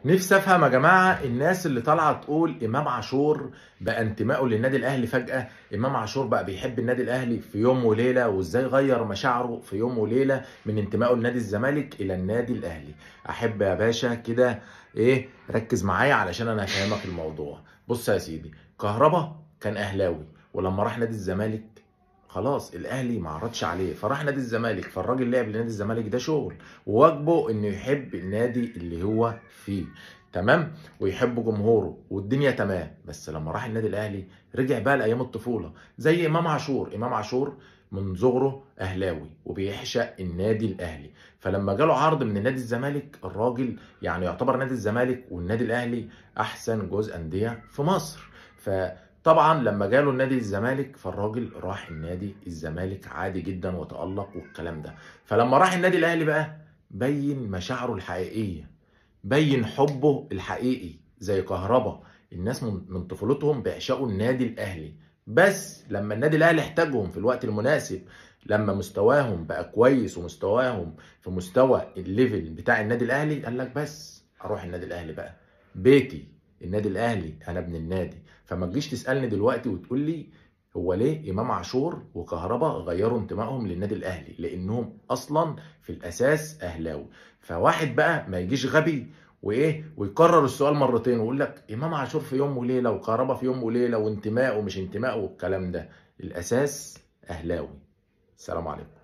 نفسي افهم يا جماعه الناس اللي طالعه تقول امام عاشور بقى انتمائه للنادي الاهلي فجاه. امام عاشور بقى بيحب النادي الاهلي في يوم وليله، وازاي غير مشاعره في يوم وليله من انتمائه لنادي الزمالك الى النادي الاهلي. احب يا باشا كده ايه، ركز معايا علشان انا هفهمك الموضوع. بص يا سيدي، كهربا كان اهلاوي، ولما راح نادي الزمالك خلاص الاهلي ما عرضش عليه فراح نادي الزمالك، فالراجل لعب لنادي الزمالك ده شغل، وواجبه انه يحب النادي اللي هو فيه. تمام، ويحب جمهوره والدنيا تمام. بس لما راح النادي الاهلي رجع بقى لايام الطفوله، زي امام عاشور. امام عاشور من صغره اهلاوي وبيعشق النادي الاهلي، فلما جاله عرض من نادي الزمالك الراجل يعني يعتبر نادي الزمالك والنادي الاهلي احسن جزء انديه في مصر. فطبعا لما جاله النادي الزمالك فالراجل راح النادي الزمالك عادي جدا وتألق والكلام ده. فلما راح النادي الاهلي بقى بين مشاعره الحقيقيه، بين حبه الحقيقي زي كهربا. الناس من طفولتهم بيعشقوا النادي الاهلي، بس لما النادي الاهلي احتاجهم في الوقت المناسب، لما مستواهم بقى كويس ومستواهم في مستوى الليفل بتاع النادي الاهلي، قال لك بس اروح النادي الاهلي بقى، بيتي النادي الاهلي، انا ابن النادي. فما تجيش تسالني دلوقتي وتقول لي هو ليه امام عاشور وكهربا غيروا انتمائهم للنادي الاهلي، لانهم اصلا في الاساس اهلاوي. فواحد بقى ما يجيش غبي وايه ويكرر السؤال مرتين ويقول لك امام عاشور في يوم وليله وكهربا في يوم وليله وانتماء ومش انتماء والكلام ده. الاساس اهلاوي. السلام عليكم.